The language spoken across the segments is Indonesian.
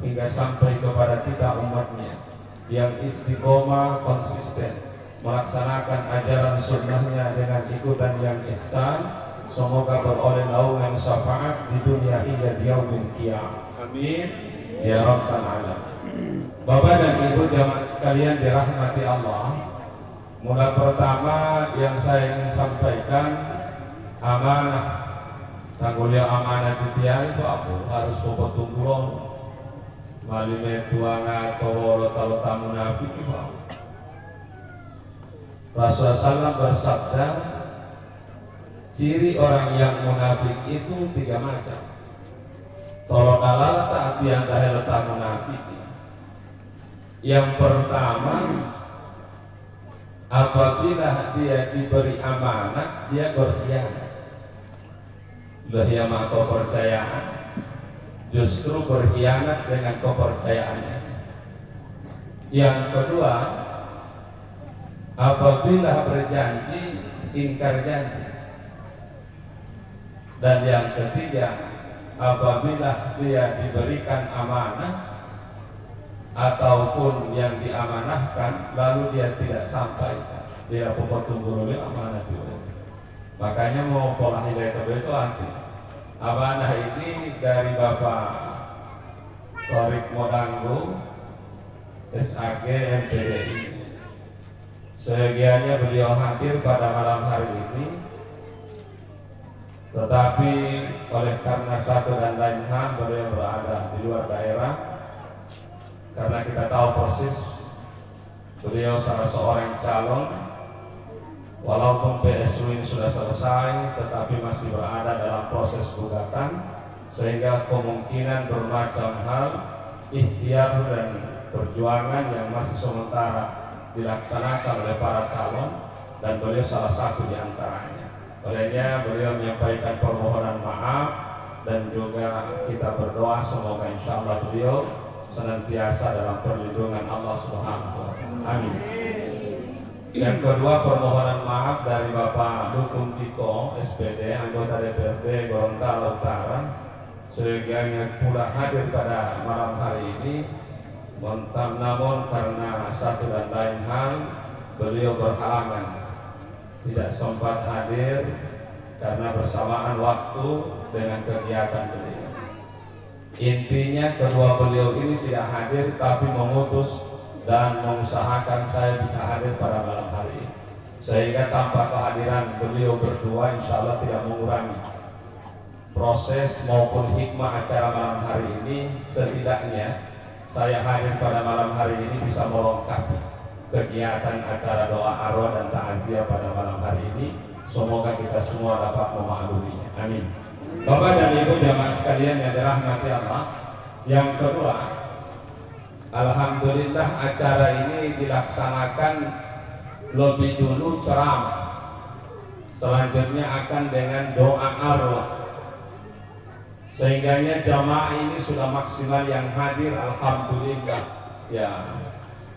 hingga sampai kepada kita umatnya yang istiqomah konsisten melaksanakan ajaran sunnahnya dengan ikutan yang ihsan. Semoga beroleh naungan syafaat di dunia hingga di yaumil qiyamah. Amin ya rabbal alamin. Bapak dan Ibu jamaah sekalian dirahmati Allah. Mula pertama yang saya ingin sampaikan, amanah. Tanggulia amanah itu apa? Harus popotungkulon malime tuanga tawara talo tamu nabi itu. Rasulullah SAW bersabda, ciri orang yang munafik itu 3 macam. Tolong alala taat yang dahil tamu munafik. Yang pertama, apabila dia diberi amanat, dia berkhianat. Berkhianat kepercayaan, justru berkhianat dengan kepercayaannya. Yang kedua, apabila berjanji, ingkar janji. Dan yang ketiga, apabila dia diberikan amanah ataupun yang diamanahkan lalu dia tidak sampaikan, dia potong oleh amanah itu. Makanya mau pola hidayah itu anti. Amanah ini dari Bapak Torik Modanggo SAG MPDI. Sebagiannya beliau hadir pada malam hari ini, tetapi oleh karena satu dan lain hal beliau berada di luar daerah. Karena kita tahu persis beliau salah seorang calon, walaupun PSU ini sudah selesai tetapi masih berada dalam proses gugatan, sehingga kemungkinan bermacam hal ikhtiar dan perjuangan yang masih sementara dilaksanakan oleh para calon, dan beliau salah satu di antaranya. Olehnya beliau menyampaikan permohonan maaf, dan juga kita berdoa semoga insya Allah beliau senantiasa dalam perlindungan Allah Subhanahu wa Ta'ala. Amin. Yang kedua, permohonan maaf dari Bapak Dukung Tiko SPD, anggota DPRD Gorontalo Utara, sebagiannya pula hadir pada malam hari ini. Namun karena satu dan lain hal beliau berhalangan, tidak sempat hadir karena bersamaan waktu dengan kegiatan beliau. Intinya kedua beliau ini tidak hadir, tapi memutus dan mengusahakan saya bisa hadir pada malam hari ini, sehingga tanpa kehadiran beliau berdua insya Allah tidak mengurangi proses maupun hikmah acara malam hari ini. Setidaknya saya hadir pada malam hari ini bisa melengkapi kegiatan acara doa arwah dan takziah pada malam hari ini. Semoga kita semua dapat memakluminya. Amin. Bapak dan Ibu jamaah sekalian yang dirahmati Allah. Yang kedua, alhamdulillah acara ini dilaksanakan lebih dulu ceramah. Selanjutnya akan dengan doa arwah. Sehingganya jamaah ini sudah maksimal yang hadir, alhamdulillah. Ya,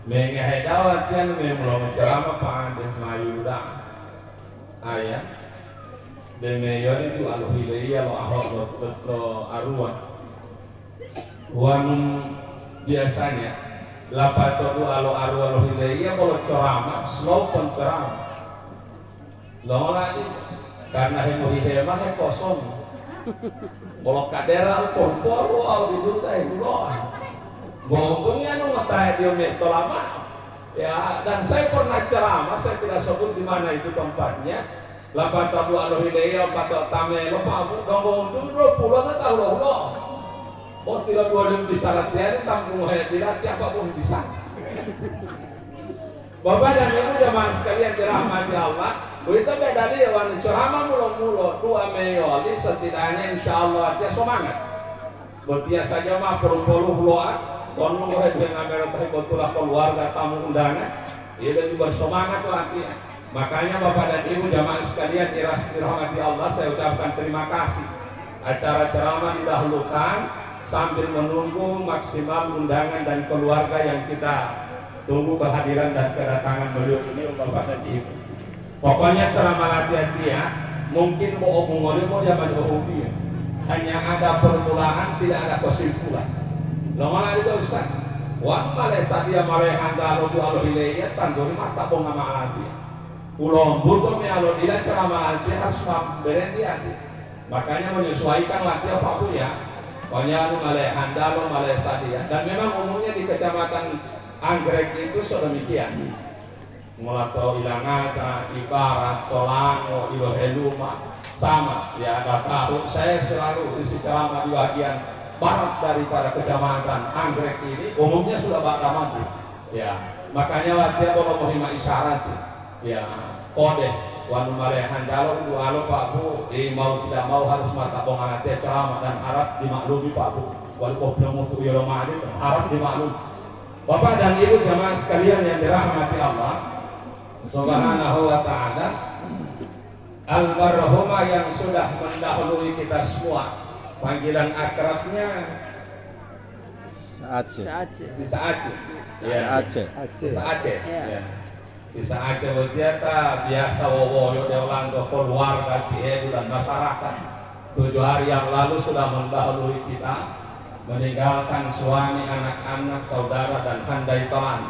mengehedawat yang memulai ceramah Pak Ades Mayuda ayah dan mayor itu al-hiliyah lo ahok lo arwah. Wan biasanya lapatodu alo arwah lo hiliyah kalau ceramah slow pun ceramah. Lo lagi karena hemah kosong. Kalau kadera kompor al itu teh lo. Ngomongnya nu ngetah dia meto lama. Ya, dan saya pernah ceramah, saya tidak sebut di mana itu tempatnya. Lapan tabu alo hidayah, patok tame lo pamu, ngomong dulu pulau tak tahu lo. Oh tidak boleh bisa latihan, tampung hayat tidak tiap pun bisa. Bapak dan Ibu jamaah sekalian dirahmati Allah, berita beda dia wanita ceramah mulu-mulu dua meyoli setidaknya insya Allah dia semangat. Bertia saja mah perlu loa, konon gue dengan mereka betulah keluarga tamu undangan, dia juga semangat latihan. Makanya Bapak dan Ibu jamaah sekalian dirahmati Allah, saya ucapkan terima kasih. Acara ceramah didahulukan sambil menunggu maksimal undangan dan keluarga yang kita tunggu kehadiran dan kedatangan beliau Bapak dan Ibu. Pokoknya ceramah latihan dia mungkin mau omong-omong zaman hobi, hanya ada permulaan, tidak ada kesimpulan. Lama itu Ustaz. Wan male sadia male handa lo alo hileyat tandori mata bonga maati. Pulau butuh me alo dila cara maati harus berendi adi. Makanya menyesuaikan laki apa pun ya. Pokoknya lu male handa lo male sadia. Dan memang umumnya di kecamatan Anggrek itu sedemikian. Mulato ilangata, ibarat, tolango, iloheluma sama ya ada tahu. Saya selalu isi ceramah di bagian barat daripada kecamatan Anggrek ini umumnya sudah bakal mati ya, makanya latihan kalau mau isyarat ya kode wanu marehan jalur itu alo Pak Bu mau tidak mau harus mata bongan hati ceramah dan harap dimaklumi Pak Bu walaupun belum untuk yolomadi harap dimaklumi. Bapak dan Ibu jamaah sekalian yang dirahmati Allah Subhanahu wa ta'ala, almarhumah yang sudah mendahului kita semua, panggilan akrabnya Saaceh. Bisa Aceh. Ya. Bisa Aceh. Ya. Bisa Aceh berjata biasa wowoyo dewanggo keluarga tiedu dan masyarakat. 7 hari yang lalu sudah mendahului kita, meninggalkan suami, anak-anak, saudara dan handai teman.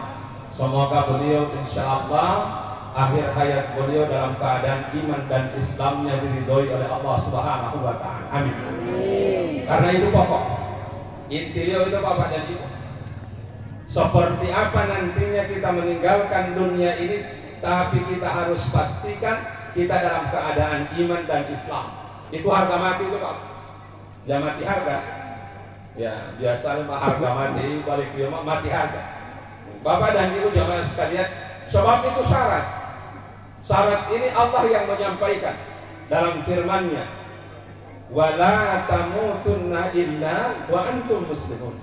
Semoga beliau insya Allah akhir hayat beliau dalam keadaan iman dan Islamnya diridhoi oleh Allah Subhanahu wa ta'ala. Amin. Karena itu pokok inti itu Bapak dan Ibu. Seperti apa nantinya kita meninggalkan dunia ini, tapi kita harus pastikan kita dalam keadaan iman dan Islam. Itu harga mati itu Pak. Jangan mati harga. Ya, biasanya harga mati balik dia mati harga. Bapak dan Ibu jamaah sekalian, sebab itu syarat. Syarat ini Allah yang menyampaikan dalam firman-Nya, wala tamutunna illa wa antum muslimun.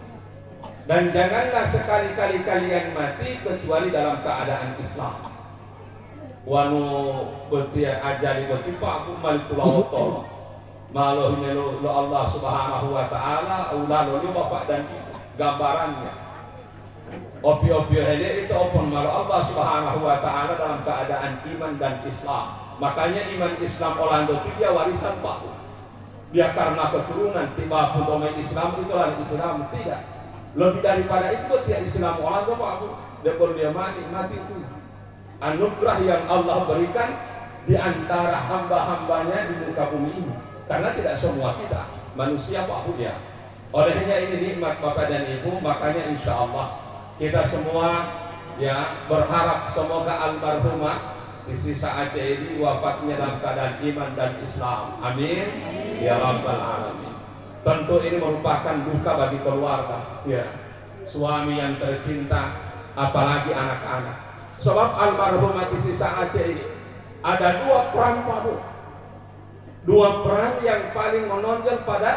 Dan janganlah sekali-kali kalian mati kecuali dalam keadaan Islam. Wanu betia ajali beti Pak aku malikulah malu melu Allah Subhanahu wa ta'ala ulalul Bapak dan Ibu gambarannya. Opi-opi hele itu opon malu Allah Subhanahu wa ta'ala dalam keadaan iman dan Islam. Makanya iman Islam Orlando itu dia warisan Pak. Dia karena keturunan tiba pun domain Islam itulah Islam tidak. Lebih daripada itu dia Islam Orlando Pak. Dia mati itu anugerah yang Allah berikan di antara hamba-hambanya di muka bumi ini. Karena tidak semua kita manusia Pak ya. Olehnya ini nikmat Bapak dan Ibu, makanya insya Allah kita semua ya berharap semoga almarhumah di sisa Aceh ini wafatnya dalam keadaan iman dan Islam. Amin ya rabbal alamin. Tentu ini merupakan duka bagi keluarga ya, suami yang tercinta, apalagi anak-anak. Sebab almarhumah di sisa Aceh ini ada 2 peran Pak Bu. 2 peran yang paling menonjol pada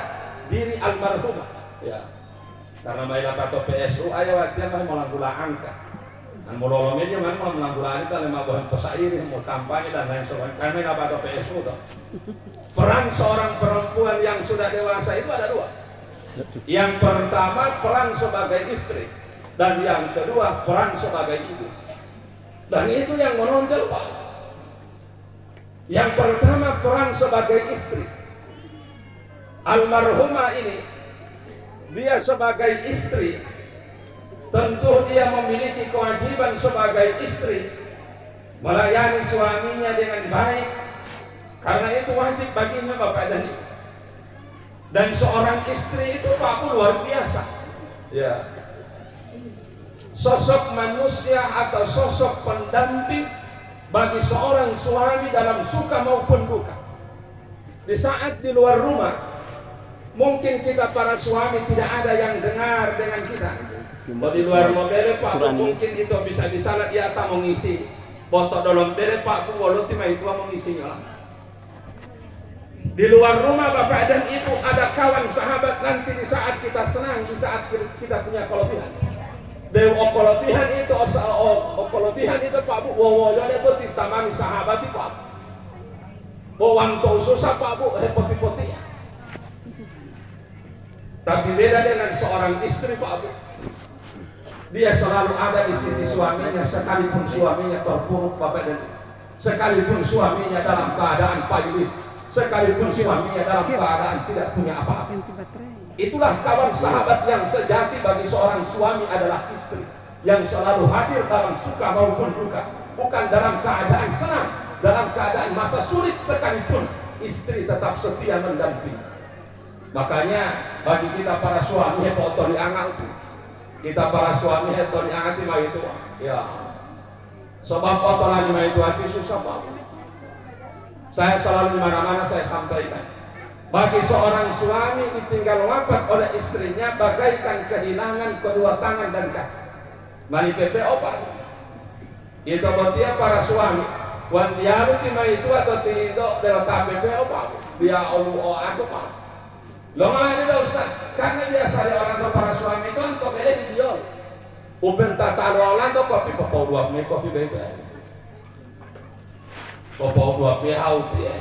diri almarhumah ya. Karena mainlah atau PSU ayo dia mah melanggula angka. Dan mololongnya dia mau melanggula itu lima bahan pesairi mau kampanye dan lain sebagainya. Kami atau PSU toh. Peran seorang perempuan yang sudah dewasa itu ada 2. Yang pertama peran sebagai istri dan yang kedua peran sebagai ibu. Dan itu yang menonjol Pak. Yang pertama peran sebagai istri. Almarhumah ini dia sebagai istri, tentu dia memiliki kewajiban sebagai istri melayani suaminya dengan baik, karena itu wajib baginya Bapak dan Ibu. Dan seorang istri itu Pak luar biasa ya, sosok manusia atau sosok pendamping bagi seorang suami dalam suka maupun duka. Di saat di luar rumah mungkin kita para suami tidak ada yang dengar dengan kita. Kalau di luar mobil Pak mungkin itu bisa disalah dia tak mengisi botok dalam bere Pak Bu walau timah itu mengisinya. Di luar rumah Bapak dan Ibu ada kawan sahabat nanti di saat kita senang, di saat kita punya kelebihan. Dewa kelebihan itu Pak Bu wawo jadi itu ditamani sahabat Pak. Bawang tau susah Pak Bu poti-poti. Tapi beda dengan seorang istri Pak Bu. Dia selalu ada di sisi suaminya sekalipun suaminya terpuruk Bapak dan Ibu. Sekalipun suaminya dalam keadaan payudit, sekalipun suaminya dalam keadaan tidak punya apa-apa. Itulah kawan sahabat yang sejati bagi seorang suami adalah istri yang selalu hadir dalam suka maupun duka, bukan dalam keadaan senang, dalam keadaan masa sulit sekalipun istri tetap setia mendampingi. Makanya bagi kita para suami itu diangat, kita para suami itu diangati mah itu ya. Sebab potongan lima itu hati susah banget. Saya selalu di mana-mana saya sampaikan. Bagi seorang suami ditinggal wafat oleh istrinya bagaikan kehilangan kedua tangan dan kaki. Mari PPO Pak. Itu berarti para suami. Wan dia lima itu atau tidak dalam PPO Pak. Dia aku Pak. Lo malah tidak usah. Karena biasa orang tua para suami itu untuk beli video. Upen tata orang tu kopi popau dua mie kopi beda. Popau dua mie out ya.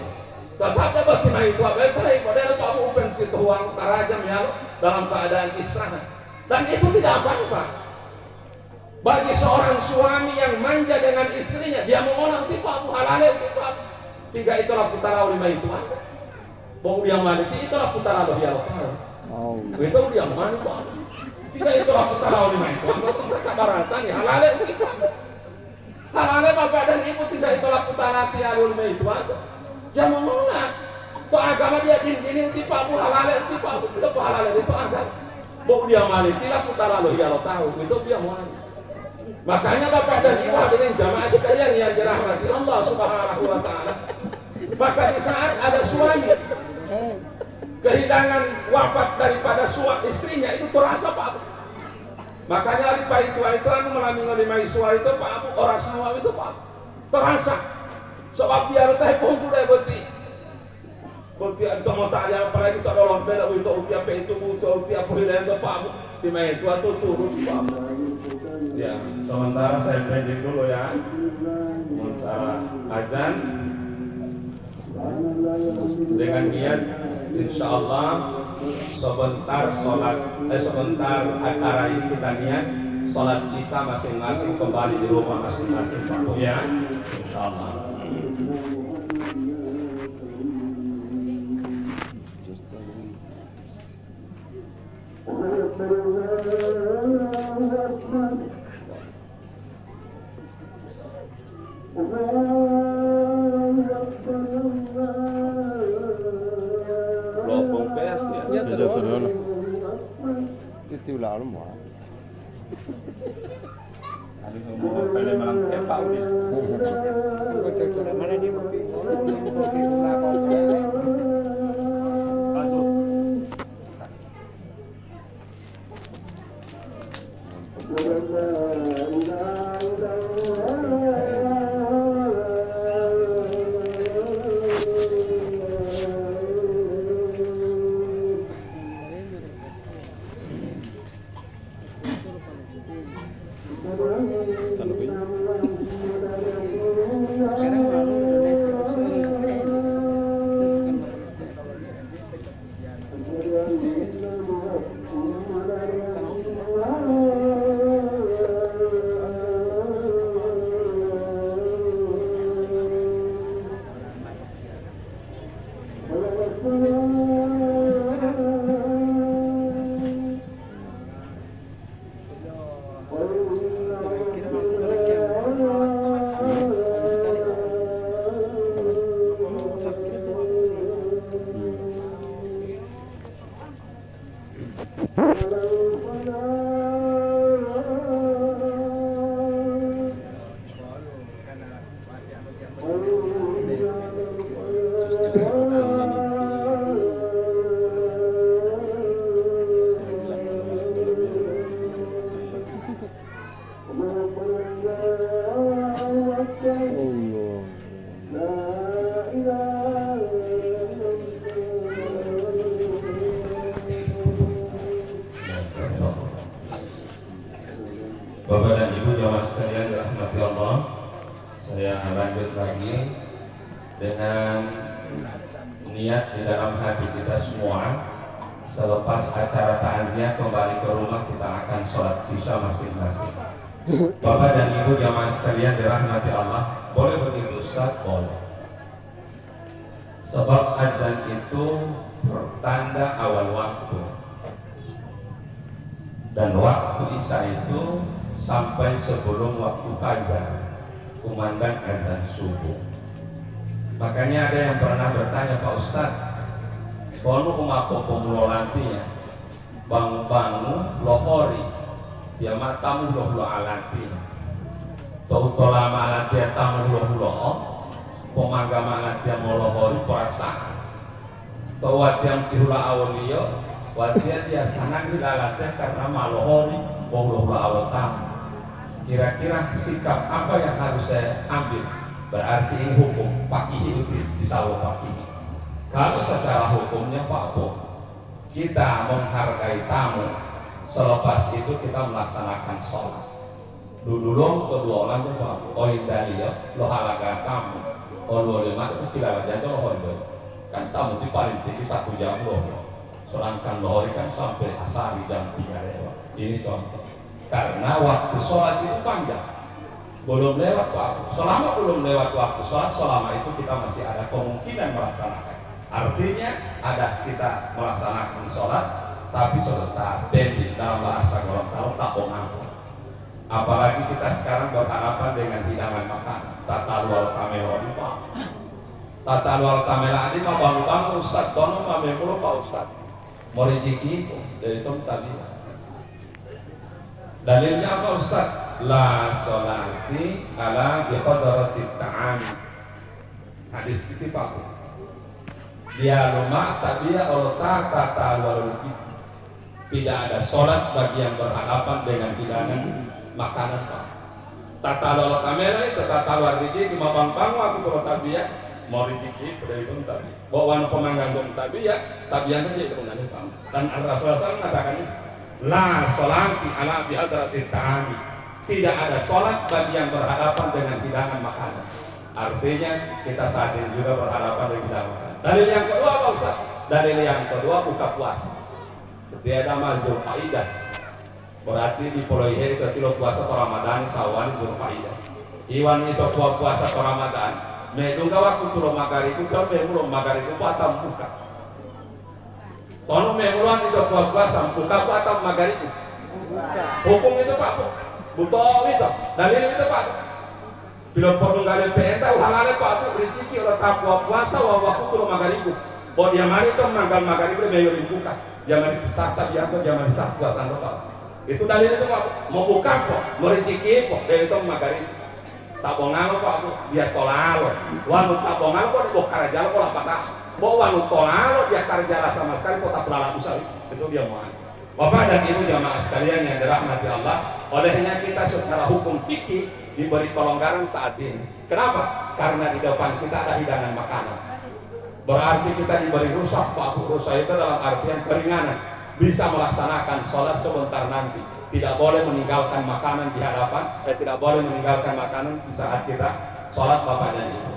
Tetapi bagaimana itu baik model Pak Upen itu uang tarajam ya dalam keadaan istirahat. Dan itu tidak apa-apa. Bagi seorang suami yang manja dengan istrinya, dia mengolah tipe Abu Halal itu tiga itulah putara lima itu ada. Bau dia mana itulah putara loh ya Allah. Itu dia mana Pak? Tiga itulah putara lima itu. Untuk kabaratan ya halal itu. Halal bapak dan ibu tidak itulah putara tiga lima itu ada. Dia menolak. Itu agama dia ini tipe Abu Halal tipe Abu Halal itu agama. Bau dia mana tidak putara loh ya Allah tahu. Itu dia mana. Makanya Bapak dan Ibu hadirin jamaah sekalian yang dirahmati Allah Subhanahu wa taala. Maka di saat ada suami kehilangan wafat daripada suami istrinya itu terasa Pak. Makanya hari itu melalui menerima iswa itu Pak Abu orang sawah itu Pak terasa. Sebab dia teh pun sudah berarti. Berarti itu mau tanya apalagi tak ada orang beda itu apa itu apa itu Pak Abu di mana itu atau turun Pak. Ya, sementara saya pendek dulu ya. Sementara azan dengan niat insya Allah sebentar acara ini kita niat sholat isya masing-masing kembali di rumah masing-masing Pak ya insya Allah. Tiêu lão lắm mọi. Ada semua pada malam kepau dia. Betul-betul mana dia mungkin Bapak dan Ibu jamaah sekalian dirahmati Allah, saya lanjut lagi dengan niat di dalam hati kita semua. Selepas acara takziah kembali ke rumah kita akan sholat isya masing-masing. Bapak dan Ibu jamaah sekalian dirahmati Allah, boleh begitu Ustaz? Boleh. Sebab azan itu pertanda awal waktu. dan waktu isya itu sampai sebelum waktu fajar, kumandang azan subuh. Makanya ada yang pernah bertanya, Pak Ustadz, kono kumapo pemulo lantinya bangu-bangu lohori dia matamu loh alati tau lama alati tamu loh pemangga alati mau lohori perasaan tau yang tihula awliyo watian dia sanang dilalati karena malohori loh awal tamu. Kira-kira sikap apa yang harus saya ambil? Berarti ini hukum pakihi itu disawo pakihi. Kalau secara hukumnya Pak Bu, kita menghargai tamu, selepas itu kita melaksanakan sholat. Dulu kedua orang itu Pak Bu, oh indali ya, lo halaga tamu, oh lo lima itu tidak ada lo hondo. Kan tamu itu paling tinggi 1 jam lo, sedangkan lo kan sampai asar jam 3 lewat. Ini contoh. Karena waktu sholat itu panjang. Belum lewat waktu. Selama belum lewat waktu sholat, selama itu kita masih ada kemungkinan melaksanakan. Artinya ada kita melaksanakan sholat, tapi sebentar. Pending dalam bahasa Gorontalo tak bohong. Apalagi kita sekarang berhadapan dengan hidangan makan. Tata luar kamera di Pak. Tata luar kamera ini mah bang Ustaz. Tono mah memang Pak Ustaz. Mau rezeki itu dari itu tadi. Dalilnya apa Ustaz? La sholati ala biqadratit ta'am. Hadis itu Pak. Dia rumah tabiya olta kata waruji. Tidak ada sholat bagi yang berhadapan dengan hidangan makanan Pak. Tata lola kamera itu tata waruji di mabang-bang aku kalau tabiya mau rezeki dari itu tadi. Bawa pemanggantung tabiya tabiya itu jadi Pak. Dan Rasulullah SAW mengatakan ini. La sholati ala bihadratit ta'ami. Tidak ada sholat bagi yang berhadapan dengan hidangan makanan. Artinya kita saat ini juga berhadapan dengan hidangan makanan. Dalil yang kedua apa Ustaz? Dalil yang kedua buka puasa. Tiada mazul Zulqaidah. Berarti di Poloihe itu puasa Ramadan sawan Zulqaidah. Iwan itu puasa Ramadan. Medungga waktu turun magaribu kan memulung magaribu puasa buka. Kalau memang itu puasa, buka atau maghrib. Hukum itu Pak, butuh itu. Dalil itu Pak. Bila perlu nggak ada halal Pak, rezeki orang tak puasa, waktu itu maghrib. Bahwa dia mari itu manggal maghrib itu buka. Jangan disahkan, jangan disah puasa Pak. Itu dalil itu Pak. Mau buka kok, mau rezeki kok, dari itu maghrib. Tabongan Pak, dia tolalo. Wanu tabongan kok dibokar aja kok apa tak. Bahwa nutolalo dia kerja sama sekali kota pelalang usaha itu dia mau. Bapak dan Ibu jamaah sekalian yang dirahmati Allah, olehnya kita secara hukum fikih diberi kelonggaran saat ini. Kenapa? Karena di depan kita ada hidangan makanan. Berarti kita diberi rusak Pak. Rusak itu dalam artian keringanan. Bisa melaksanakan sholat sebentar nanti. Tidak boleh meninggalkan makanan di hadapan. Tidak boleh meninggalkan makanan di saat kita sholat Bapak dan Ibu.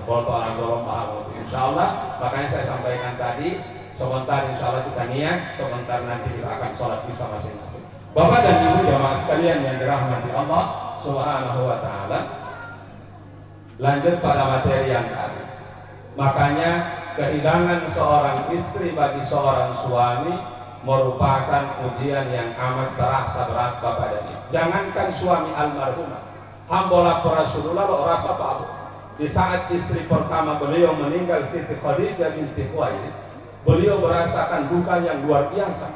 Insya Allah, makanya saya sampaikan tadi, sebentar insya Allah kita niat, sebentar nanti kita akan sholat bisa masing-masing. Bapak dan Ibu jamaah sekalian yang dirahmati Allah Subhanahu wa Ta'ala. Lanjut pada materi yang tadi. Makanya kehilangan seorang istri bagi seorang suami merupakan ujian yang amat terasa berat Bapak dan Ibu. Jangankan suami almarhumah, hambalah Rasulullah lo rasa apa? Di saat istri pertama beliau meninggal Siti Khadijah binti Khuwailid, beliau merasakan duka yang luar biasa.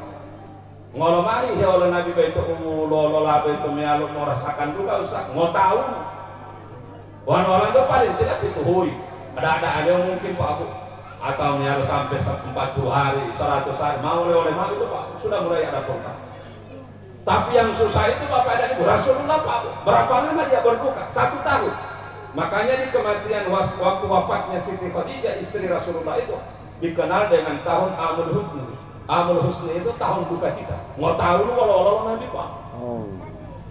Ngolomari ya oleh Nabi Baitu Lolola Baitu Mialuk merasakan duka Ustaz, mau tahu? Orang-orang itu paling tidak dituhui. Ada yang mungkin Pak Abu atau mial sampai 40 hari, 100 hari mau oleh itu Pak sudah mulai ada duka. Tapi yang susah itu Bapak dan Ibu Rasulullah Pak, berapa lama dia berduka? 1 tahun. Makanya di kematian waktu wafatnya Siti Khadijah istri Rasulullah itu dikenal dengan tahun Amul Husni. Amul Husni itu tahun duka cita. Mau tahu lu kalau Nabi Pak.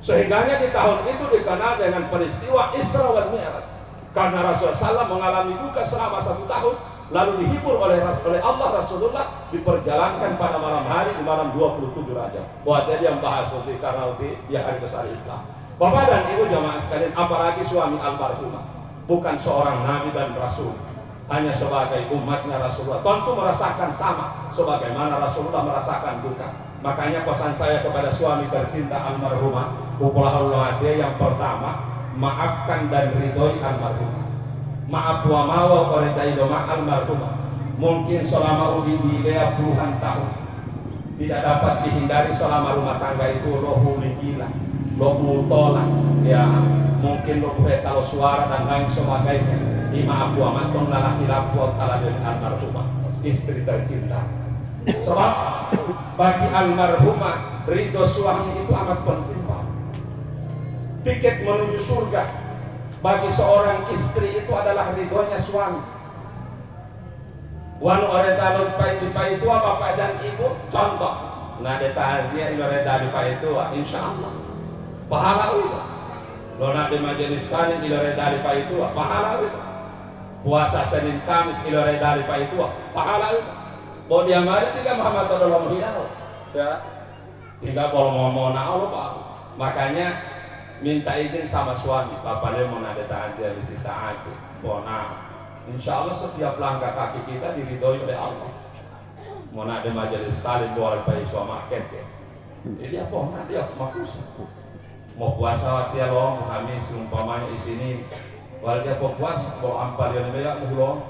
Sehingganya di tahun itu dikenal dengan peristiwa Isra wal Mi'raj. Karena Rasulullah SAW mengalami duka selama 1 tahun, lalu dihibur oleh Allah Rasulullah diperjalankan pada malam hari di malam 27 Rajab. Buat jadi yang bahas karena dia hari besar Islam. Bapak dan Ibu jamaah sekalian, apalagi suami almarhumah, bukan seorang nabi dan rasul, hanya sebagai umatnya Rasulullah, tentu merasakan sama sebagaimana Rasulullah merasakan duka. Makanya pesan saya kepada suami tercinta almarhumah Upulahullah yang pertama, maafkan dan ridhoi almarhumah. Maaf wa mawa koredai doma almarhumah. Mungkin selama ubi dia puluhan tahun tidak dapat dihindari selama rumah tangga itu rohu gila, rohu tolak, ya mungkin rohu kalau suara dan lain sebagainya. Maaf wa matong lalaki laku ala dari almarhumah istri tercinta. Sebab bagi almarhumah ridho suami itu amat penting, Pak. Tiket menuju surga bagi seorang istri itu adalah ridhonya suami. Wan oredalon pai itu bapak dan ibu contoh. Nah detailnya iloredali pai itu insya Allah pahala itu. Lo nak di majelis kami iloredali pai itu pahala itu. Puasa Senin Kamis iloredali pai itu pahala itu. Bahwa dia mari tiga Muhammad dalam hidup, ya, tiga kalau mau Allah Pak. Makanya minta izin sama suami, Bapak dia mau nada aja di sisa aja, bona. Insya Allah setiap langkah kaki kita diridhoi oleh Allah. Mau nada majelis sekali boleh pakai suami ya. Jadi apa? Nanti aku makus. Mau puasa dia loh, Hamis umpamanya di sini, walau dia puasa, kalau ampar yang banyak mulong.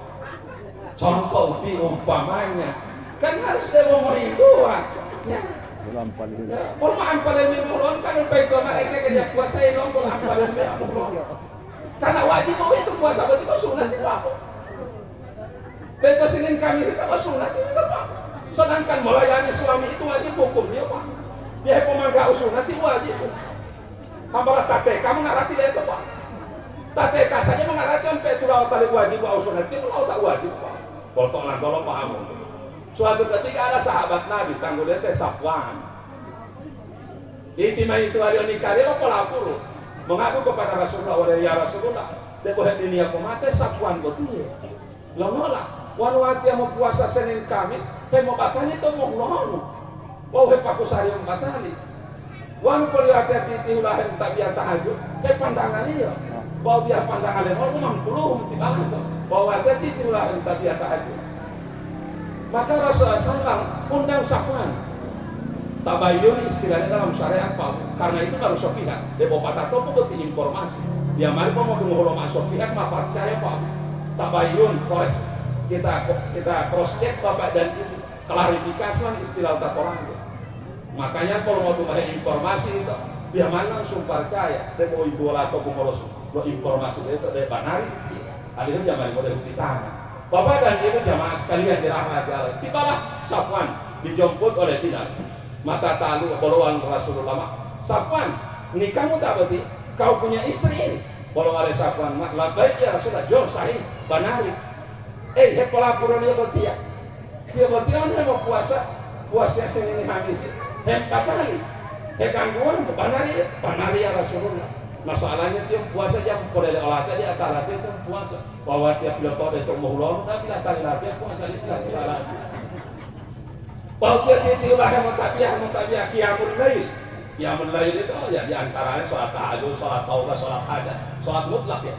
Contoh di umpamanya kan harus dia mau merinduan ya. Kalau ampalan di mulon kan baik karena kerja puasa itu kalau ampalan di mulon karena wajib bahwa itu puasa berarti kau sunat itu apa? Betul Senin Kamis itu apa sunat itu apa? Sedangkan melayani suami itu wajib hukumnya Pak. Dia pemangga sunat itu wajib. Apabila tate kamu ngarati itu Pak. Tate saja mengarati sampai itu laut tali wajib sunat itu laut tak wajib Pak. Potonglah tolong paham. Suatu ketika ada sahabat Nabi tanggulnya teh Safwan. Intima itu ada nikah dia pelapor. Mengaku kepada Rasulullah, "Wahai ya Rasulullah, dia boleh dunia pemate Safwan betul." Lo nolak. Wanwati yang mau puasa Senin Kamis, mau batali itu mau ngomong. Wah, paku sari batali. Wan hati-hati tiulah tak biar tahajud, pandangan dia. Bahwa dia pandangan dia, memang belum tiba itu. Bahwa hati-hati tiulah tak biar tahajud. Maka Rasulullah SAW undang Safwan. Tabayyun istilahnya dalam syariat Pak. Karena itu baru sepihak. Dia bawa patah topo berarti informasi. Dia mari mau mengulang masuk pihak maka percaya Pak. Tabayyun kores. Kita cross check Bapak dan Ibu. Klarifikasi istilah tak orang. Makanya kalau mau tuh informasi itu dia mana langsung percaya. Dia mau ibu atau pengurus informasi itu dia banari. Akhirnya jangan mau ditanya. Bapak dan Ibu jamaah sekalian dirahmati Allah. Tibalah Safwan dijemput oleh Bilal. Mata talu bolowan Rasulullah. Safwan, ini kamu tak berarti kau punya istri ini. Bolo oleh Safwan, baik ya Rasulullah. Jom sahih, banari. Pelapor dia berarti ya. Dia berarti orang mau puasa Senin Kamis. Patali. Gangguan banari ya Rasulullah. Masalahnya dia puasa jam pada olah tadi antara dia itu puasa bahwa tiap lepas dia termulung tapi datang lagi puasa itu tidak salah. Bahwa dia lahir mutabiah qiyamul lail itu ya diantaranya sholat tahajud, sholat taubat, sholat hajat, sholat mutlak ya.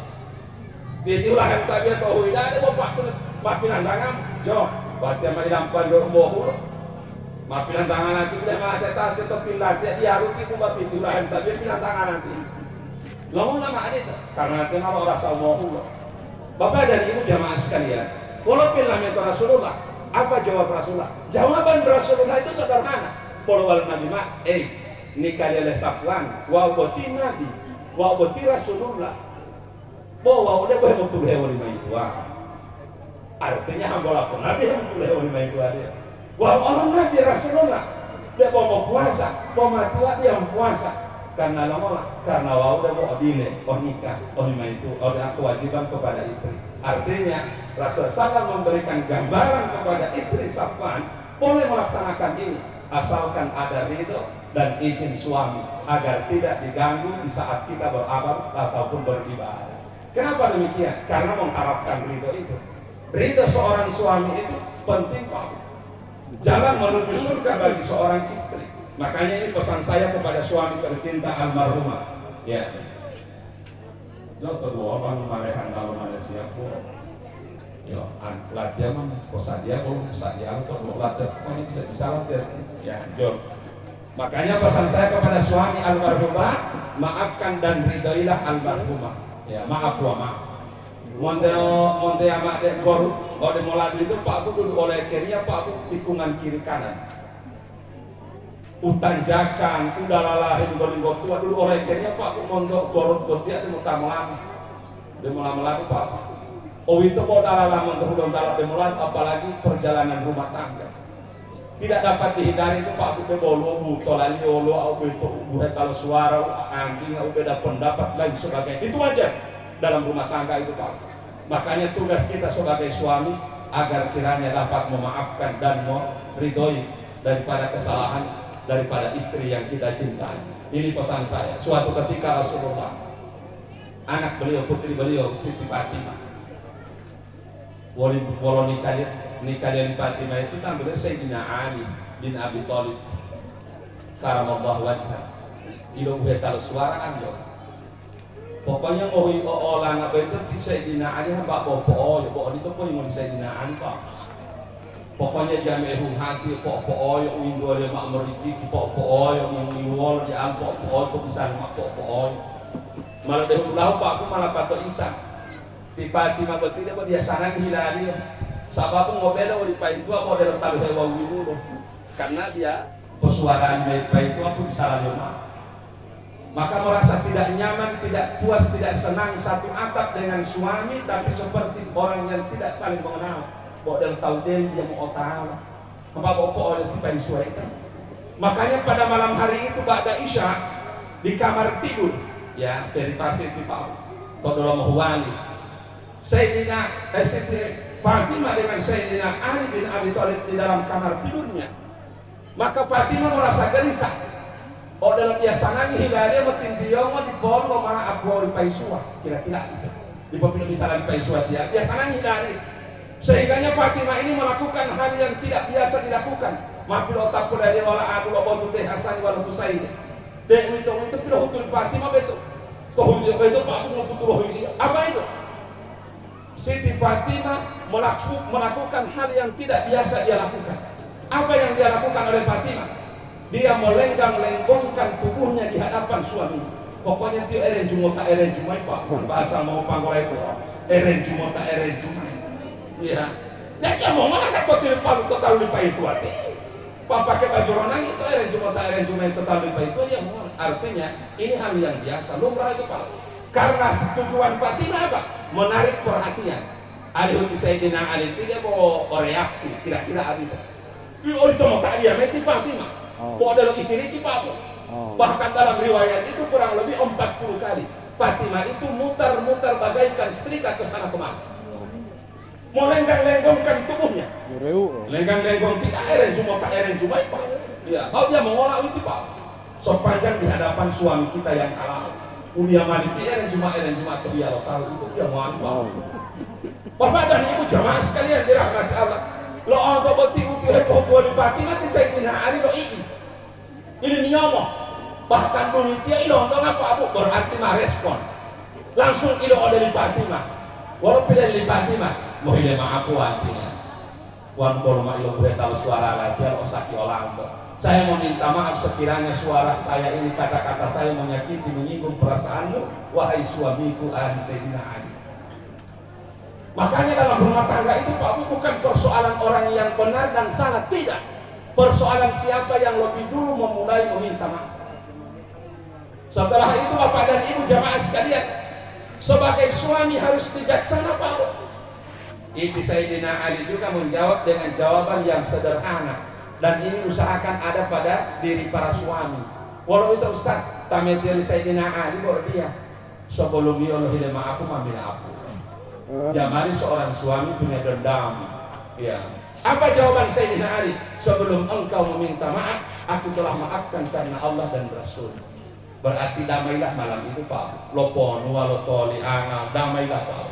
Dia lahir mutabiah tauhid ada bapak pinandangan jauh. Buat yang malam pandor mohur mapilan tangan nanti boleh malah tetap pindah dia harus itu bapak itu lahir mutabiah pinandangan nanti. Ngomong lama ada itu, karena kenapa rasa mohon. Bapak dan Ibu jamaah sekalian, kalau film itu Rasulullah, apa jawab Rasulullah? Jawaban Rasulullah itu sederhana. Kalau Nabi mak, nikah oleh Safwan, wa boti Nabi, wa boti Rasulullah. Bahwa udah boleh mempunyai lima itu. Artinya hamba pun Nabi mempunyai lima itu ada. Wah orang Nabi Rasulullah, dia mau puasa, mau mati dia puasa. Karena wau udah mau adine, nikah, lima itu, ada kewajiban kepada istri. Artinya Rasulullah SAW memberikan gambaran kepada istri Safwan boleh melaksanakan ini asalkan ada ridho dan izin suami agar tidak diganggu di saat kita beramal ataupun beribadah. Kenapa demikian? Karena mengharapkan ridho itu. Ridho seorang suami itu penting Pak. Jalan menuju surga bagi seorang istri. Makanya ini pesan saya kepada suami tercinta almarhumah. Ya. Lo kedua orang marehan kalau Malaysia pun. Yo, latihan mah kosa dia kalau kosa dia atau latihan pokoknya bisa latihan. Ya, jom. Makanya pesan saya kepada suami almarhumah, maafkan dan ridhoilah almarhumah. Ya, maaf wa maaf. Monte amak dek gor, oleh moladi itu Pak Bu duduk oleh kirinya, Pak Bu tikungan kiri kanan. Utanjakan, udah lalah linggo tua dulu oleh kirinya Pak Bu mondok gorot gotia di mutamulan, di mulam Pak Bu. Oh itu kok dalam untuk dalam demulan, apalagi perjalanan rumah tangga. Tidak dapat dihindari itu Pak Bu bolo tolali olo au itu kalau suara anjing au beda pendapat lain sebagainya. Itu aja dalam rumah tangga itu Pak. Makanya tugas kita sebagai suami agar kiranya dapat memaafkan dan meridhoi daripada kesalahan daripada istri yang kita cintai. Ini pesan saya. Suatu ketika Rasulullah, anak beliau, putri beliau Siti Fatimah, walau nikah dari Fatimah itu kan beliau Sayyidina Ali bin Abi Thalib karamallahu wajhah. Ilo betal suara kan yo. Pokoknya mau olah apa itu di Sayyidina Ali hamba popo yo, pokok itu pun mau Sayyidina Ali Pak. Pokoknya jami'u hati popo yo wingo le mak mericik popo yo wingo di am popo to bisa mak popo. Malah deh ulah Pak aku malah pato Isa. Di Fatimah betul dia biasanya hilali. Sabab ngobela di pai itu aku ada tahu hewa wilu karena dia pesuaraan pai itu aku salah lemah. Maka merasa tidak nyaman, tidak puas, tidak senang satu atap dengan suami, tapi seperti orang yang tidak saling mengenal. Kok dia tahu dia mau tahu apa oleh tipai suai itu. Makanya pada malam hari itu ba'da Isya di kamar tidur ya dari pasir di Pak Todolo Mahuwali Sayyidina Siti Fatimah dengan Sayyidina Ali bin Abi Thalib di dalam kamar tidurnya. Maka Fatimah merasa gelisah. Oh dalam biasanya hidayah metin biong di bono mana aku di paisua kira-kira gitu. Di pemilu misalnya di paisua dia biasanya hidayah. Sehingganya Fatimah ini melakukan hal yang tidak biasa dilakukan. Mafil otak dari wala adu wa batu teh Hasan wal Husain. Dek itu pilih hukum Fatimah betul. Toh itu Pak aku mau butuh ini. Apa itu? Siti Fatimah melakukan hal yang tidak biasa dia lakukan. Apa yang dia lakukan oleh Fatimah? Dia melenggang-lenggongkan tubuhnya di hadapan suami. Pokoknya dia eren jumota eren jumai Pak. Bahasa mau panggolai itu eren jumota eren jumai. Iya. Dia mau ngangkat kotil palu total lupa itu arti. Pak pakai baju ronang itu eren jumota eren jumai total lupa itu ya artinya ini hal yang biasa lumrah itu Pak. Karena tujuan Fatimah apa? Menarik perhatian. Ali Sayyidina Ali dia mau reaksi kira-kira Ali. Oh itu mau tak dia mati Fatimah. Kok ada istri itu Pak. Bahkan dalam riwayat itu kurang lebih 40 kali Fatimah itu mutar-mutar bagaikan setrika ke sana kemari. Melenggang-lenggongkan tubuhnya. Lenggang-lenggong tidak eren cuma tak eren cuma Pak. Ya, kalau dia mengolah itu Pak. Sepanjang di hadapan suami kita yang halal. Unia mati eren cuma atau dia tahu itu dia mau Pak. Bapak dan Ibu jamaah sekalian dirahmati Allah. Lo orang betul-betul hebat di Fatimah di Sayyidina Ali lo ini nyomoh. Bahkan dunia dia ilo untuk apa Abu berarti merespon. Langsung ilo ada di Fatimah. Walaupun di Fatimah mau hilai maaf artinya. Wan korma ilo boleh tahu suara lagi osaki orang. Saya mau minta maaf sekiranya suara saya ini kata-kata saya menyakiti menyinggung perasaanmu wahai suamiku Ali Sayyidina Ali. Makanya dalam rumah tangga itu Pak bukan persoalan orang yang benar dan salah, tidak. Persoalan siapa yang lebih dulu memulai meminta maaf. Setelah itu Bapak dan Ibu jamaah sekalian, sebagai suami harus bijaksana Pak. Itu Sayyidina Ali juga menjawab dengan jawaban yang sederhana dan ini usahakan ada pada diri para suami. Walau itu Ustaz, tametiri Sayyidina Ali baru dia sebelum dia oleh maaf aku ambil aku. Jamari seorang suami punya dendam. Ya. Apa jawaban Sayyidina Ali? Sebelum engkau meminta maaf, aku telah maafkan karena Allah dan Rasul. Berarti damailah malam itu Pak. Lopon walotoli angal damailah Pak.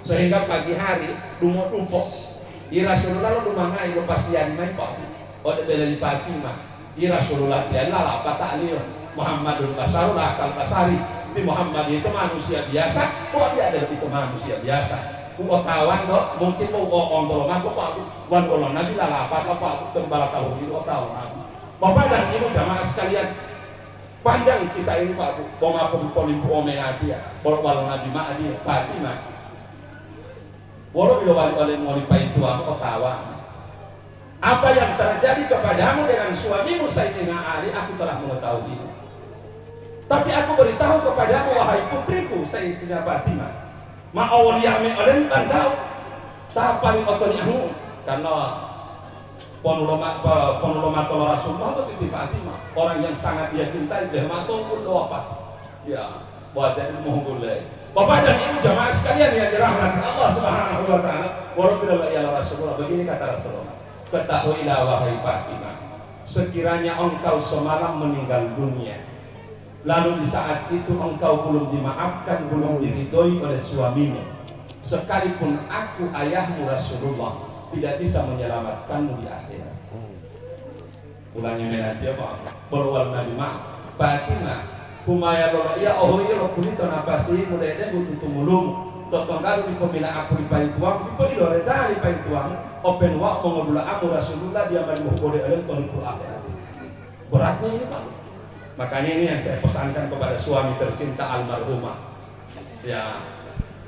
Sehingga pagi hari dumot upok. I Rasulullah lo dumangai lo pasian mai Pak. Ode bela di Fatimah. I Rasulullah dia lala patah liyo. Muhammadul Basarul akal basari. Tapi Muhammad itu manusia biasa, kok dia ada itu manusia biasa. Kau kawan dok, mungkin mau ontol aku Pak, wan kolon Nabi lah apa Pak, tembala tahu itu tahu Nabi. Bapak dan Ibu jamaah sekalian, panjang kisah ini Pak Bu. Boma polimpu omenadia, walau Nabi Ma'adi, Fatimah. Walau bila wali mau lipain tua Ottawa. Apa yang terjadi kepadamu dengan suamimu Sayyidina Ali, aku telah mengetahui. Tapi aku beritahu kepadamu wahai putriku Sayyidina Fatimah. Ma'awliyami alen bandau. Tak paling otoniamu karena penulama Rasulullah itu Siti Fatimah, orang yang sangat dia cintai, dia matung pun doa ya, buat jadi menghubungi. Bapak dan Ibu jamaah sekalian yang dirahmati Allah Subhanahu wa taala, walaupun ya Rasulullah, begini kata Rasulullah, ketahuilah wahai Fatimah, sekiranya engkau semalam meninggal dunia, lalu di saat itu engkau belum dimaafkan, belum diridhoi oleh suamimu, sekalipun aku ayahmu Rasulullah tidak bisa menyelamatkanmu di akhirat. Ulangnya menanti apa? Berwal Nabi Fatimah kumaya lola iya oh iya lo kulito napasi mudahnya butuh tumulung totonggaru di pemila aku di paituang di pemila reda di paituang open wa mengobula aku Rasulullah dia bagi boleh ada tolong akhirat. Beratnya ini Pak. Makanya ini yang saya pesankan kepada suami tercinta almarhumah. Ya,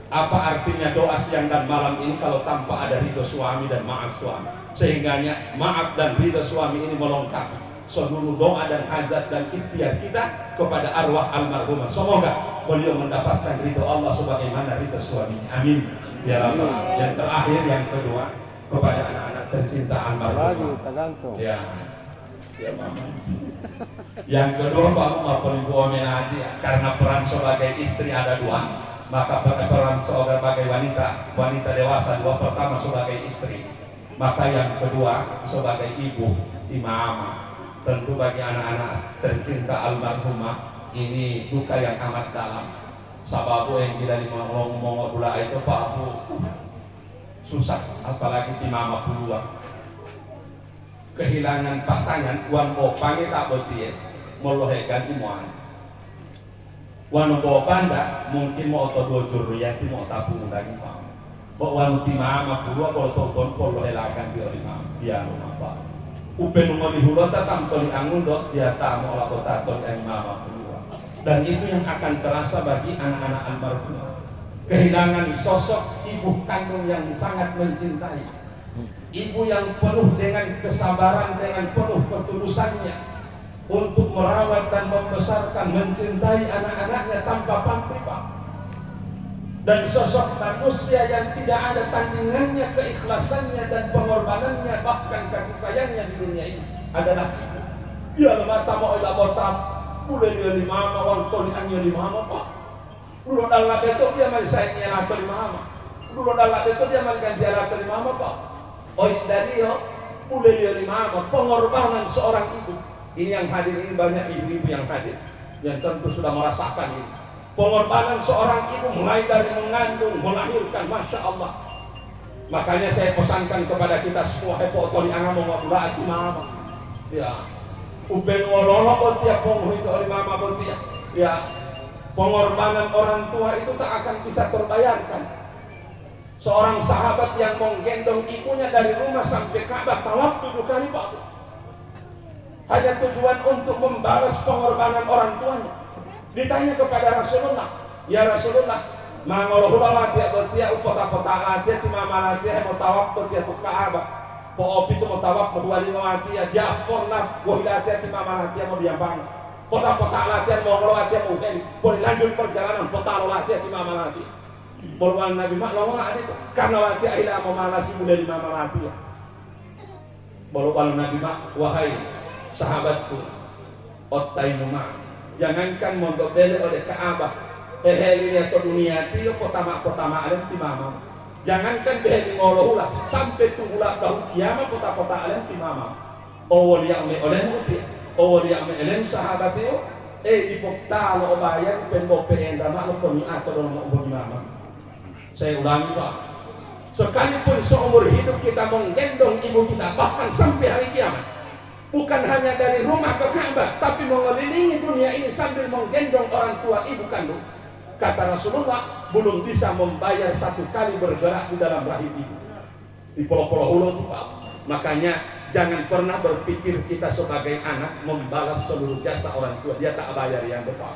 apa artinya doa siang dan malam ini kalau tanpa ada ridho suami dan maaf suami? Sehingganya maaf dan ridho suami ini melengkapi seluruh doa dan hajat dan ikhtiar kita kepada arwah almarhumah. Semoga beliau mendapatkan ridho Allah sebagaimana ridho suaminya. Amin. Ya Rabbal. Yang terakhir, yang kedua, kepada anak-anak tercinta almarhumah. Ya. Ya Mama. Yang kedua, Pak karena peran sebagai istri ada dua, maka peran sebagai wanita dewasa dua. Pertama sebagai istri, maka yang kedua sebagai ibu, imamah. Tentu bagi anak-anak tercinta almarhumah ini duka yang amat dalam. Sababu yang tidak ngomong pula itu Pak Bu susah, apalagi imamah puluhan. Kehilangan pasangan, wan bopangi tak betul, molohekan imuan. Wan bopanda mungkin mau atau dua juriyati mau tabung lagi Pak. Wan imamah puluhan kalau tonton molohekan dia rumah Pak. Upen mau dihulot tatang toli angundok dia tamu olah kota toli imamah puluhan. Dan itu yang akan terasa bagi anak-anak almarhumah. Kehilangan sosok ibu kandung yang sangat mencintai. Ibu yang penuh dengan kesabaran, dengan penuh ketulusannya untuk merawat dan membesarkan, mencintai anak-anaknya tanpa pamrih Pak. Dan sosok manusia yang tidak ada tandingannya keikhlasannya dan pengorbanannya, bahkan kasih sayangnya di dunia ini adalah ibu. Ya lemata mau ilabotab, boleh dia lima awal toliannya lima Pak. Dulu dalam itu dia mari sayangnya atau lima. Dulu dalam itu dia mari ganti atau lima Pak. Oh dari yo, boleh dia lima pengorbanan seorang ibu. Ini yang hadir ini banyak ibu-ibu yang hadir, yang tentu sudah merasakan ini. Pengorbanan seorang ibu mulai dari mengandung, melahirkan, Masya Allah. Makanya saya pesankan kepada kita semua, hepotoli angamu ngabulati mama. Ya, uben wololo botia pongo itu oleh mama botia. Ya, pengorbanan orang tua itu tak akan bisa terbayarkan. Seorang sahabat yang menggendong ibunya dari rumah sampai Ka'bah tawaf 7 kali Pak. Hanya tujuan untuk membalas pengorbanan orang tuanya. Ditanya kepada Rasulullah, ya Rasulullah, mangolohulah latia betia upota-pota latia timama latia mau tawaf betia ke Ka'bah. Po opi itu mau tawaf berdua lima latia, japorna wah latia timama latia mau diambang. Pota-pota latia mau ngolo latia mau jadi, boleh lanjut perjalanan pota latia timama latia. Berwal Nabi Mak ngomong itu karena latia ila mau malasi muda lima latia. Berwal Nabi Mak, wahai sahabatku, ottainuma. Jangankan mondok beli oleh Ka'bah, beheli atau dunia tio kota-kota alam timama. Jangankan beheli ngolohulah sampai tunggulah tahu kiamat kota-kota alam timama. Awal yang oleh muti, awal yang oleh sahabat itu, di pokta lo bayar penbope endama lo koni atau lo mau bagaimana? Saya ulangi Pak, sekalipun seumur hidup kita menggendong ibu kita bahkan sampai hari kiamat. Bukan hanya dari rumah ke Ka'bah, tapi mengelilingi dunia ini sambil menggendong orang tua ibu kandung. Kata Rasulullah, belum bisa membayar 1 kali bergerak di dalam rahim ibu. Di pulau-pulau Ulo itu Pak. Makanya jangan pernah berpikir kita sebagai anak membalas seluruh jasa orang tua. Dia tak bayar yang berapa.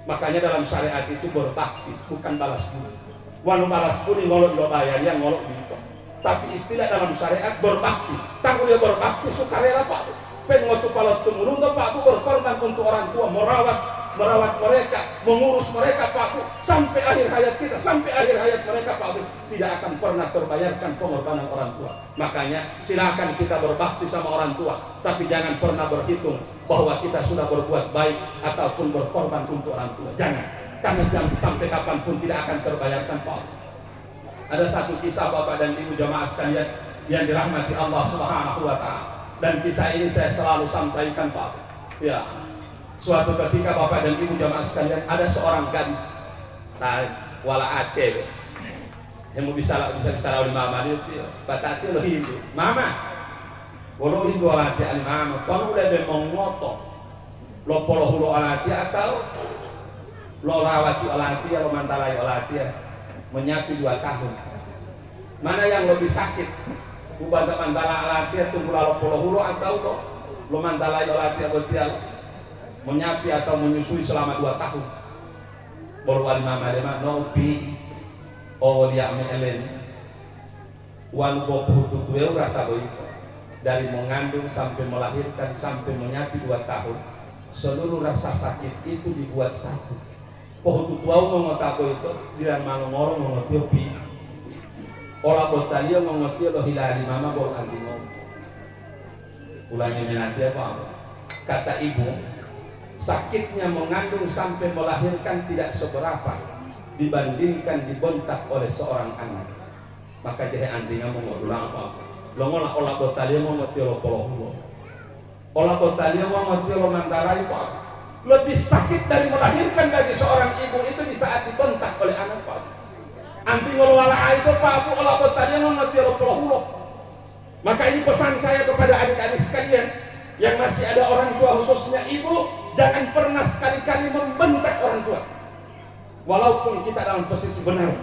Makanya dalam syariat itu berbakti, bukan balas budi. Wanu balas budi ngolok lo bayar yang ngolok itu. Tapi istilah dalam syariat berbakti. Tangguh dia berbakti sukarela Pak. Pengotu palat tumurun Pak Bu berkorban untuk orang tua, merawat mereka, mengurus mereka Pak Bu sampai akhir hayat kita, sampai akhir hayat mereka Pak Bu tidak akan pernah terbayarkan pengorbanan orang tua. Makanya silakan kita berbakti sama orang tua, tapi jangan pernah berhitung bahwa kita sudah berbuat baik ataupun berkorban untuk orang tua. Jangan, karena sampai kapanpun tidak akan terbayarkan Pak Bu. Ada satu kisah Bapak dan Ibu jamaah sekalian yang dirahmati Allah Subhanahu wa taala. Dan kisah ini saya selalu sampaikan Pak. Ya, suatu ketika Bapak dan Ibu jamaah sekalian, ada seorang gadis, wala Aceh, yang mau bisa di mama dia, batati lo Hindu, mama, walau Hindu alati ali mama, kalau udah dia mau ngotot, lo polo hulu alati atau lo rawati alati, lo mantalai alati, menyapi 2 tahun, mana yang lebih sakit? Ubanda mandala alati tunggu lalu puluh atau lo mandala alati atau tiap menyapi atau menyusui selama 2 tahun. Baru mama lema nopi oh dia melen wan bopu tutueu rasa begitu dari mengandung sampai melahirkan sampai menyapi 2 tahun seluruh rasa sakit itu dibuat satu. Pohon tutuau mengotako itu dia malu ngorong mengotiopi. Olah botalia mengerti lo hilali mama baru anti ngomong. Ulangnya menanti apa? Kata ibu, sakitnya mengandung sampai melahirkan tidak seberapa dibandingkan dibentak oleh seorang anak. Maka jadi antinya mengulang apa? Lo ngolah olah botalia mengerti lo poloh. Olah botalia mengerti lo mantarai apa? Lebih sakit dari melahirkan bagi seorang ibu itu di saat dibentak oleh anak Pak. Anti ngolwala itu Pak Bu olah bertanya ngerti lo. Maka ini pesan saya kepada adik-adik sekalian yang masih ada orang tua khususnya ibu, jangan pernah sekali-kali membentak orang tua. Walaupun kita dalam posisi benar.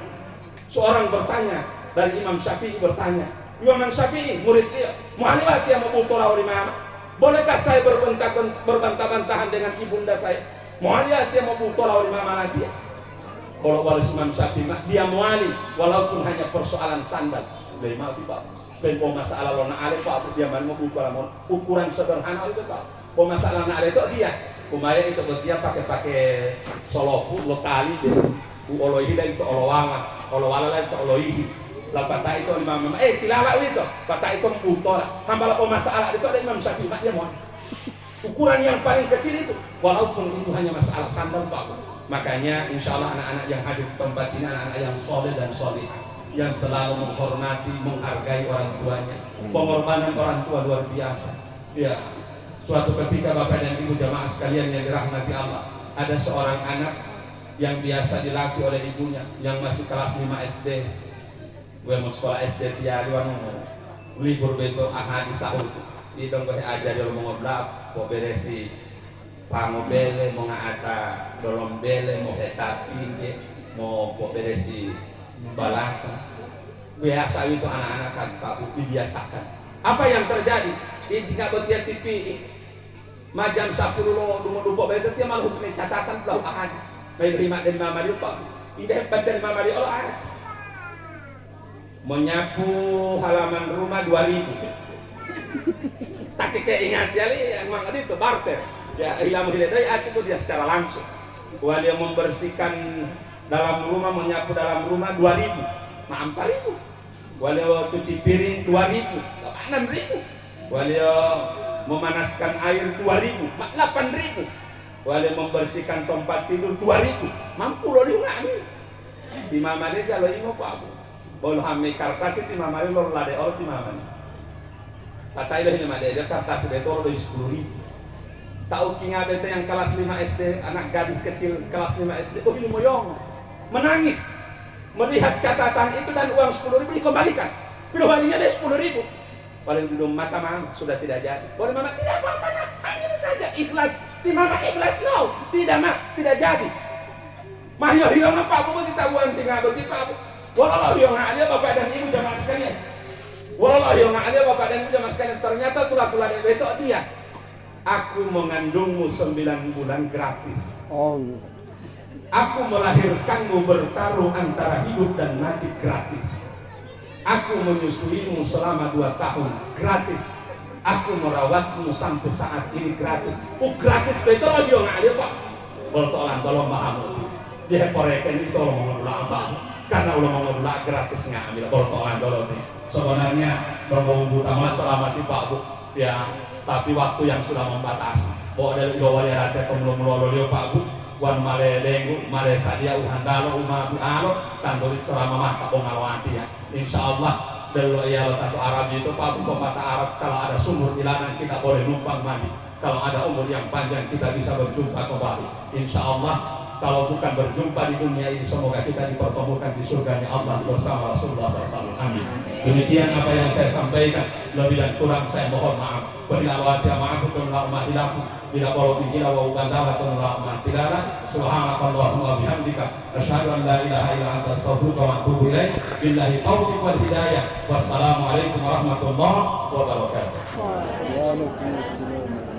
Seorang bertanya dari Imam Syafi'i bertanya, Imam Syafi'i murid dia, mu'alifat yang membutuh lawan imam. Bolehkah saya berbantah-bantahan dengan ibunda saya? Mu'alifat yang membutuh lawan imam nanti. Kalau waris Imam Syafi'i dia muali walaupun hanya persoalan sandal dari mati Pak. Kalau masalah lona ale Pak dia mau ukuran sederhana itu Pak. Kalau masalah lona ale itu dia kemarin itu dia pakai solofu lokali deh. Olohi dan itu olowanga, olowala itu olohi. Lapata itu imam tilala itu, kata itu butor. Hambala kalau masalah itu ada Imam Syafi'i dia mau. Ukuran yang paling kecil itu walaupun itu hanya masalah sandal Pak. Makanya insya Allah anak-anak yang hadir di tempat ini anak-anak yang soleh dan solehah yang selalu menghormati, menghargai orang tuanya. Pengorbanan orang tua luar biasa. Ya, suatu ketika Bapak dan Ibu jamaah sekalian yang dirahmati Allah, ada seorang anak yang biasa dilatih oleh ibunya yang masih kelas 5 SD. Gue mau sekolah SD tiari wanu libur beto ahadi sahur itu dong gue ajar dia mau ngoblak, mau beresi pangobele mau ngata dolombele mau hetapin mau beresi balaka biasa itu anak-anak kan Pak Bu dibiasakan. Apa yang terjadi ketika betia TV majam 10 lo lupa betul dia malah hukumnya catatan belau ahad baik lima dan mama dia Pak tidak baca di mama dia Allah menyapu halaman rumah 2000 tak keingat ya yang mang itu barter ya ilmu hidayah hati itu dia secara langsung. Wah dia membersihkan dalam rumah, menyapu dalam rumah 2000, nah 4000. Wah dia cuci piring 2000, 6000. Wah dia memanaskan air 2000, 8000. Wah dia membersihkan tempat tidur 2000, mampu loh dia nggak di mama dia kalau ini apa? Boleh hamil kartas itu mama dia loh lade orang di mama dia. Kata ini mama dia kartas dia itu orang 10.000. Tahu kinga bete yang kelas 5 SD, anak gadis kecil kelas 5 SD, oh ini moyong, menangis, melihat catatan itu dan uang 10.000 dikembalikan, balinya dia 10.000, paling di mata mama sudah tidak jadi, boleh mama tidak apa-apa nak, ini saja ikhlas, di mama ikhlas no, tidak mak, tidak jadi, mahyo hiong apa, aku kita buang tinggal bagi pak, walau hiong ada bapak dan ibu jamaah sekalian, Walau yang ada Bapak dan Ibu jamaah sekalian, ternyata tulah-tulah itu dia. Aku mengandungmu 9 bulan gratis. Oh, Aku melahirkanmu bertaruh antara hidup dan mati gratis. Aku menyusuimu selama 2 tahun gratis. Aku merawatmu sampai saat ini gratis. Gratis betul dia nggak ada Pak. Boltolan tolong mahamu. Dia korekan itu tolong mengelola apa? Karena ulah mengelola gratis nggak ambil boltolan dulu nih. Sebenarnya bangga utama selama di Pak Bu. Ya, tapi waktu yang sudah membatasi. Bahwa dari bawah ya ada pemulung-mulung Pak Bu. Wan male dengu male sadia uhandalo umabu alo tanggul selama mata pengalawati ya. Insyaallah dari ya satu Arab itu Pak pepatah Arab, kalau ada sumur ilanan kita boleh numpang mandi, kalau ada umur yang panjang kita bisa berjumpa kembali. Insyaallah kalau bukan berjumpa di dunia ini, semoga kita dipertemukan di surganya Allah bersama Rasulullah SAW. Amin. Demikian apa yang saya sampaikan, lebih dan kurang saya mohon maaf. Bila wajah ma'afukum la'umahilakum, bila wawabihi wa ubadalatun la'umahtilala, subhanakallahumma bihamdika, asyhadu an la ilaha illa anta astaghfiruka wa atubu ilaik. Billahi taufiq wal hidayah. Wassalamualaikum warahmatullahi wabarakatuh. Waalaikumsalam.